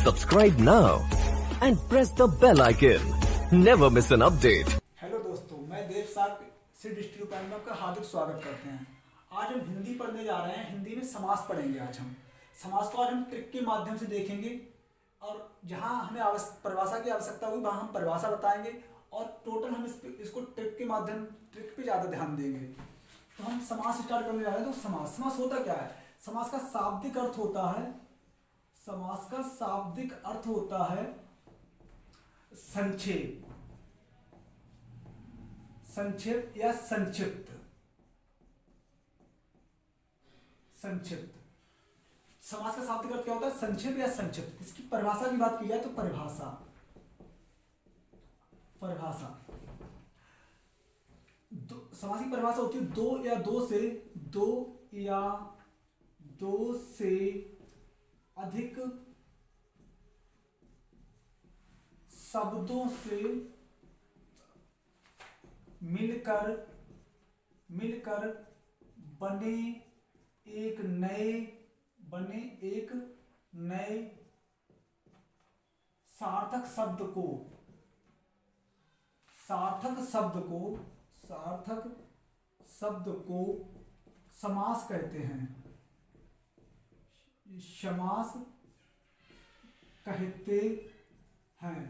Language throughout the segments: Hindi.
Subscribe now and press the bell icon. Never miss an update. Hello दोस्तों, मैं देव साग से डिस्ट्रिक्ट पैन में आपका हार्दिक स्वागत करते हैं। आज हम हिंदी पढ़ने जा रहे हैं। हिंदी में समास पढ़ेंगे। आज हम समास को आज हम ट्रिक के माध्यम से देखेंगे और जहां हमें परिभाषा की आवश्यकता होगी वहां हम परिभाषा बताएंगे और टोटल हम इसको ट्रिक पे ज़्यादा ध्यान देंगे। तो हम समास स्टार्ट करने जा रहे हैं। तो समास होता क्या है? समास का शाब्दिक अर्थ होता है, समास का शाब्दिक अर्थ होता है संक्षेप, संक्षेप या संक्षिप्त। संक्षिप्त समास का शाब्दिक अर्थ क्या होता है? संक्षेप या संक्षिप्त। इसकी परिभाषा की बात की जाए तो परिभाषा समास की परिभाषा होती है दो या दो से अधिक शब्दों से मिलकर बने एक नए सार्थक शब्द को समास कहते हैं। समास कहते हैं।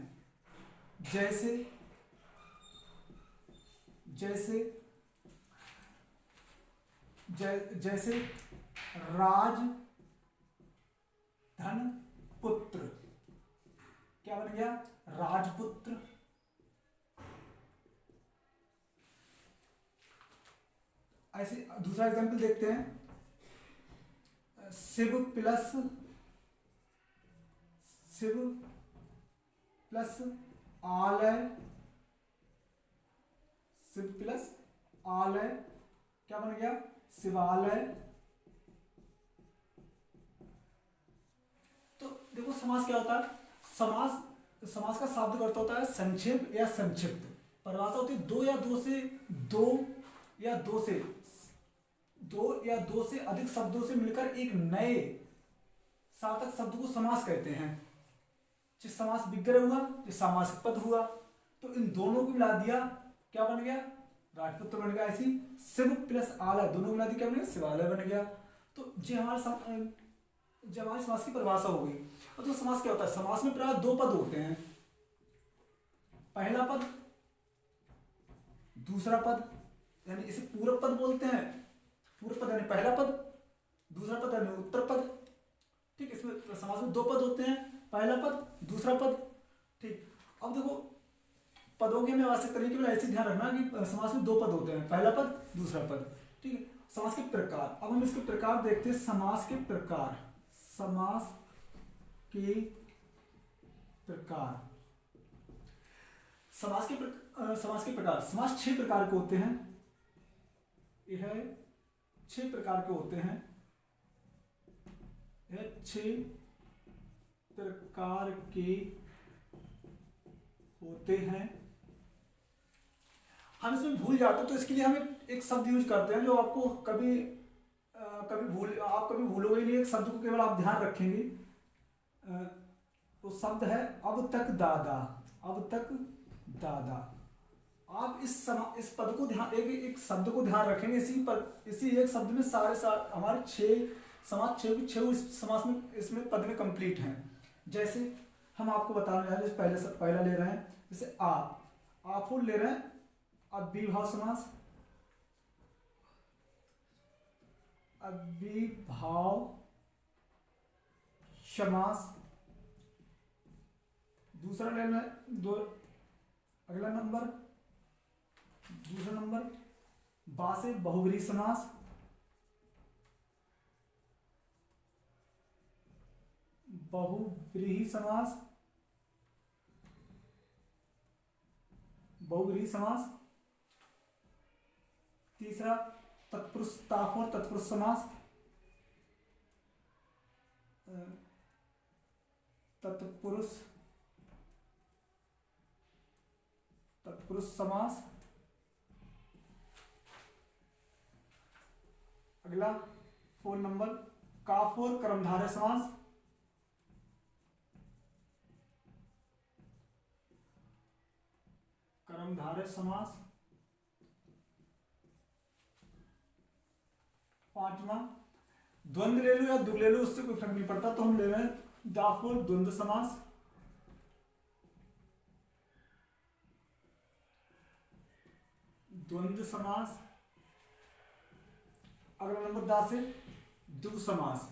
जैसे राज धन पुत्र। क्या बन गया? राजपुत्र। ऐसे दूसरा एग्जांपल देखते हैं। शिव प्लस आलय। शिव प्लस आलय क्या बन गया? शिवालय। तो देखो समास क्या होता है? समास का शाब्दिक अर्थ होता है संक्षेप या संक्षिप्त। परिभाषा होती है दो या दो से अधिक शब्दों से मिलकर एक नए सार्थक शब्द को समास कहते हैं। जिस समास विग्रह हुआ, जिस सामासिक पद हुआ, तो इन दोनों को मिला दिया, क्या बन गया? राजपुत्र बन गया। ऐसी शिव प्लस आलय दोनों मिला दिया, क्या बन गया? शिवालय बन गया। तो जो हमारे समास की परिभाषा हो गई। और तो समास क्या होता है? समास में प्राय दो पद होते हैं। पहला पद, दूसरा पद, यानी इसे पूरक पद बोलते हैं। पूरक पद यानी पहला पद, दूसरा पद यानी उत्तर पद। ठीक, इसमें समास में दो पद होते हैं, पहला पद, दूसरा पद। ठीक, अब देखो पदों के हमें आवश्यक तरीके में ऐसे ध्यान रखना कि समास में दो पद होते हैं, पहला पद, दूसरा पद। ठीक है। समास के प्रकार, अब हम इसके प्रकार देखते हैं। समास के प्रकार, समास के प्रकार। समास 6 प्रकार के होते हैं। यह 6 प्रकार के होते हैं। यह 6 प्रकार के होते हैं। हम इसमें भूल जाते हैं तो इसके लिए हम एक शब्द यूज करते हैं जो आपको कभी भूलोगे नहीं। एक शब्द को केवल आप ध्यान रखेंगे। वो शब्द है अब तक दादा। आप इस पद को ध्यान, एक शब्द को ध्यान रखेंगे। इसी एक शब्द में सारे हमारे 6 समास, 6 समास में इसमें पद में कंप्लीट हैं। जैसे हम आपको बताने जा रहे हैं, पहला ले रहे हैं, जैसे आप ले रहे हैं अव्ययीभाव समास। अव्ययीभाव समास। दूसरा ले रहे हैं, अगला नंबर, दूसरा नंबर बा से बहुव्रीहि समास। बहुव्रीहि समास। तीसरा तत्पुरुष तत्पुरुष समास। तत्पुरुष समास। अगला 4 नंबर काफ और कर्मधारय समास। कर्मधारय समास। पांचवा, द्वंद्व ले लो या द्विगु ले लो, उससे कोई फर्क नहीं पड़ता, तो हम ले रहे हैं दाफोल द्वंद्व समास। द्वंद्व समास। अगला नंबर 10 है द्विगु समास।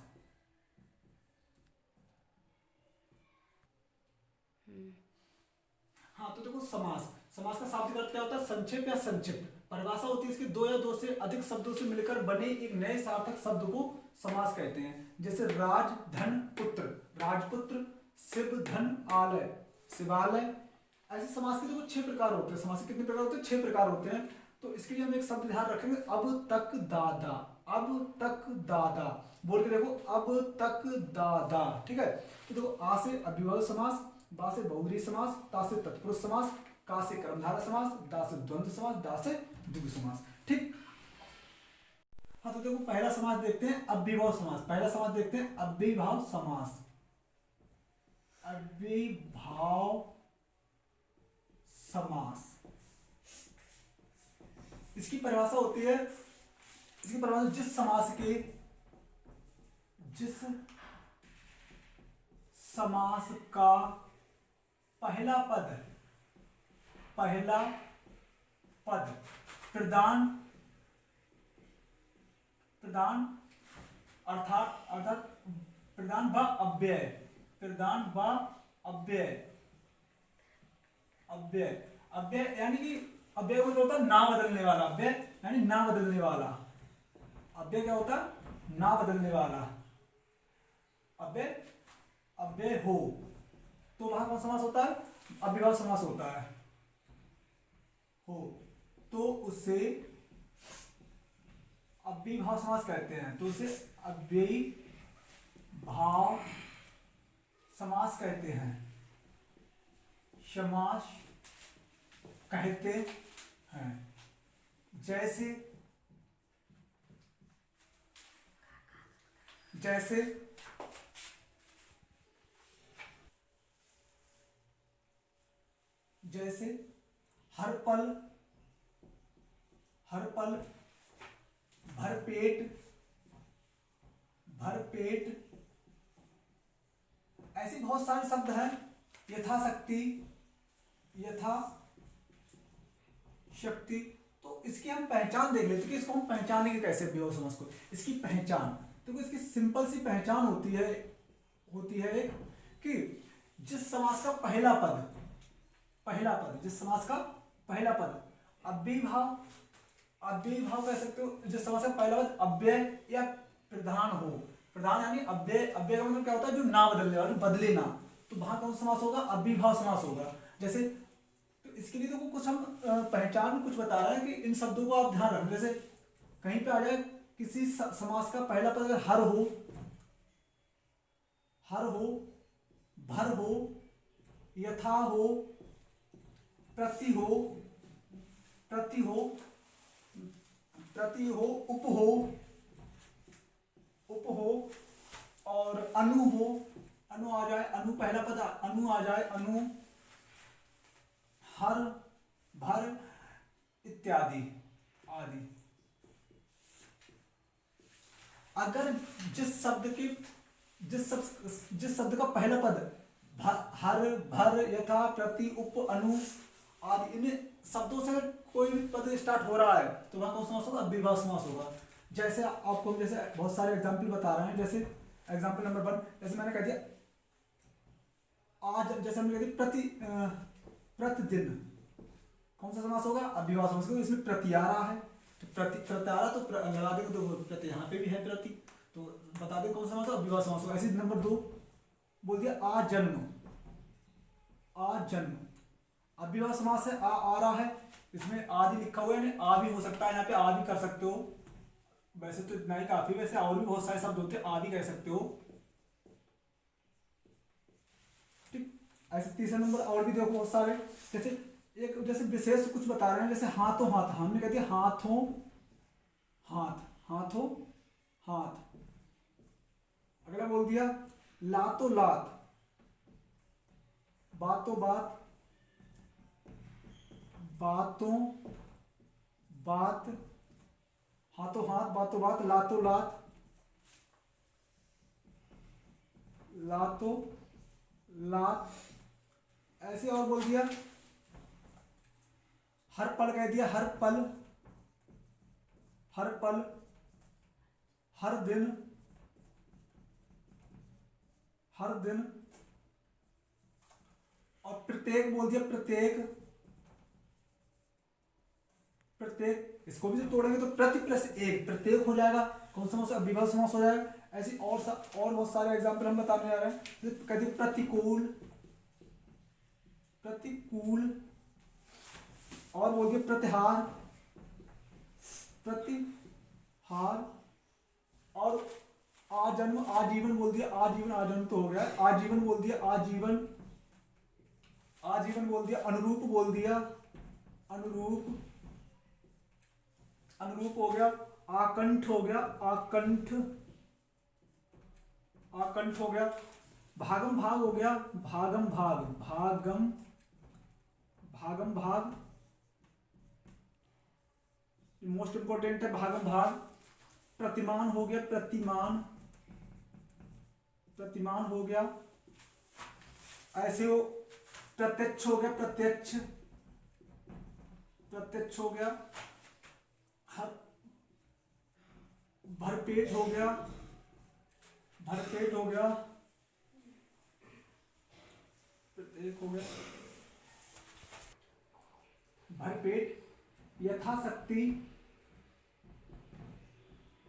हाँ, तो देखो समास, समास का शाब्दिक अर्थ क्या होता है? संक्षेप या संक्षिप्त। परिभाषा होती है इसकी, दो या दो से अधिक शब्दों से मिलकर बने एक नए सार्थक शब्द को समास कहते हैं। जैसे राज धन पुत्र, राजपुत्र, शिव धन आलय, शिवालय। ऐसे समास के देखो 6 प्रकार होते हैं। समास के कितने प्रकार होते हैं? 6 प्रकार होते हैं। तो इसके लिए हम एक शब्द ध्यान रखेंगे, अब तक दादा। अब तक दादा बोल के देखो, अब तक दादा। ठीक है, तो देखो आ से अव्ययभावी समास, बा से बहुव्रीहि समास, ता से तत्पुरुष समास, का से कर्मधारय समास, दा से द्वंद्व समास, दा से द्विगु समास। ठीक। हाँ, तो देखो पहला समास देखते हैं, अव्ययभाव समास। पहला समास देखते हैं, अव्ययभाव समास। अव्ययभाव समास, इसकी परिभाषा होती है, इसकी परिभाषा जिस समास का पहला पद प्रधान अर्थात प्रधान व अव्यय यानी कि अव्यय मतलब होता है ना बदलने वाला। अव्यय यानी ना बदलने वाला। अव्यय क्या होता है? ना बदलने वाला। अव्यय हो, तो वहां कौन समास होता है? अव्ययभाव समास होता है। हो तो उसे अव्ययभाव समास कहते हैं। तो उसे अव्ययभाव समास कहते हैं। समास कहते हैं। जैसे हर पल भरपेट, ऐसे बहुत सारे शब्द हैं। यथाशक्ति, तो इसकी हम पहचान देख लेते हैं कि इसको हम पहचानेंगे कैसे अव्ययभाव समास को। इसकी पहचान तो इसकी सिंपल सी पहचान होती है एक कि जिस समास का पहला पद अव्ययभाव कह सकते हो। जिस समास का पहला पद अव्यय या प्रधान हो। प्रधान यानी अव्यय का मतलब क्या होता है? जो ना बदलने वाला, बदले ना। तो वहां कौन सा समास होगा? अव्ययभाव समास होगा। जैसे तो इसके लिए देखो कुछ हम पहचान कुछ बता रहे हैं कि इन शब्दों को आप ध्यान रखें। जैसे कहीं पे आ जाए किसी समास का पहला पद अगर हर हो, भर हो, यथा हो, प्रति हो, उप हो और अनु हो। अनु आ जाए, अनु पहला पद अनु आ जाए, अनु, हर, भर इत्यादि आदि। अगर जिस शब्द का पहला पद हर, भर, यथा, प्रति, उप, अनु आदि, इन शब्दों से कोई भी पद स्टार्ट हो रहा है तो वहां कौन समास होगा? अव्ययभाव समास होगा। जैसे आपको जैसे बहुत सारे एग्जाम्पल बता रहे हैं। जैसे एग्जाम्पल नंबर 1, जैसे मैंने कह दिया आज, जैसे हमने कह दिया प्रतिदिन, कौन सा समास होगा? अव्ययभाव समास होगा। इसमें प्रति आ रहा है, तो प्रति आ रहा तो लगा देंगे, तो प्रति यहाँ पे भी है प्रति, तो बता दें कौन सा समास होगा? अव्ययभाव समास होगा। ऐसे नंबर 2 बोल दिया आजन्म, अव्ययभाव समास है। आ रहा है, इसमें आदि लिखा हुआ है, आ भी हो सकता है, यहाँ पे आ भी कर सकते हो। वैसे तो इतना ही काफी, वैसे और भी बहुत सारे शब्द होते हैं, आ भी कह सकते हो। ठीक। ऐसे तीसरा नंबर और भी देखो बहुत सारे। जैसे विशेष कुछ बता रहे हैं। जैसे हाथों हाथ, हमने कह दिया हाथों हाथ। अगला बोल दिया लातों लात, बातों बात, बातों बात, हाथों हाथ, बातों बात, लातों लात, लातों लात, ऐसे और बोल दिया। हर पल कह दिया, हर पल, हर पल, हर दिन, हर दिन, और प्रत्येक बोल दिया, प्रत्येक, प्रत्येक। इसको भी जब तोड़ेंगे तो प्रति प्लस एक, प्रत्येक हो जाएगा। कौन सा समास? विभव समास हो जाएगा। ऐसी और बहुत सारे एग्जाम्पल हम बताने जा रहे हैं। जैसे कहते हैं प्रतिकूल, प्रतिकूल, और बोल दिया प्रतिहार, प्रतिहार, और आजन्म, आजीवन बोल दिया, आजीवन, आजन्म तो हो गया। आजीवन बोल दिया, आजीवन, आजीवन बोल दिया। अनुरूप बोल दिया, अनुरूप, अनुरूप हो गया। आकंठ हो गया, आकंठ, आकंठ हो गया। भागम भाग हो गया, भागम भाग, भागम, भागम भाग, मोस्ट इंपॉर्टेंट है भागम भाग। प्रतिमान हो गया, प्रतिमान, प्रतिमान हो गया। ऐसे हो, प्रत्यक्ष हो गया, प्रत्यक्ष, प्रत्यक्ष हो गया। भरपेट हो गया, भरपेट हो गया, प्रत्येक हो गया। भरपेट, यथाशक्ति,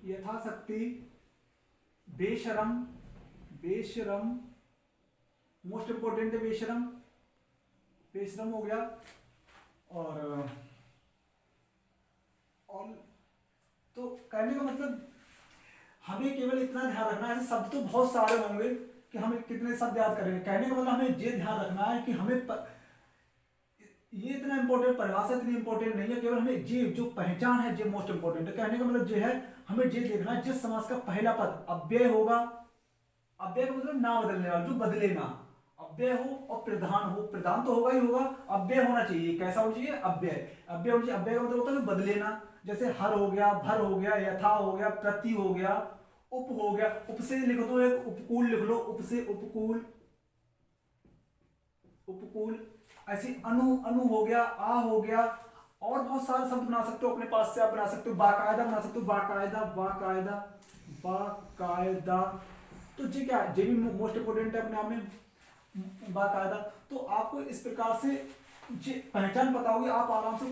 यथाशक्ति, बेशरम, बेशरम, मोस्ट इंपोर्टेंट है बेशरम, बेशरम हो गया। और तो कहने का मतलब हमें केवल इतना ध्यान रखना है। शब्द तो बहुत सारे होंगे कि हमें कितने शब्द याद करेंगे। कहने का मतलब हमें ये ध्यान रखना है कि हमें ये इतना इंपॉर्टेंट, परिभाषा इतनी इंपॉर्टेंट नहीं है, केवल हमें ये जो पहचान है ये मोस्ट इंपॉर्टेंट है। कहने का मतलब ये है, हमें ये देखना है जिस समास का पहला पद अव्यय होगा, अव्यय का मतलब ना बदलने वाला, जो बदले ना, अव्यय हो और प्रधान हो। प्रधान तो होगा ही होगा, अव्यय होना चाहिए। कैसा होना चाहिए? अव्यय, अव्यय होना चाहिए। अव्यय का मतलब होता है बदले ना। जैसे हर हो गया, भर हो गया, यथा हो गया, प्रति हो गया, उप हो गया। उप से लिख दो, एक उपकूल लिख लो, उप से उपकूल, उपकूल। ऐसे अनु, अनु हो गया, आ हो गया, और बहुत सारे शब्द बना सकते हो अपने पास से। आप बना सकते हो, बाकायदा बना सकते हो, बाकायदा, बाकायदा, बाकायदा। तो ये क्या है? ये भी मोस्ट इंपोर्टेंट है अपने आप में, बाकायदा। तो आपको इस प्रकार से पहचान पता होगी, आप आराम से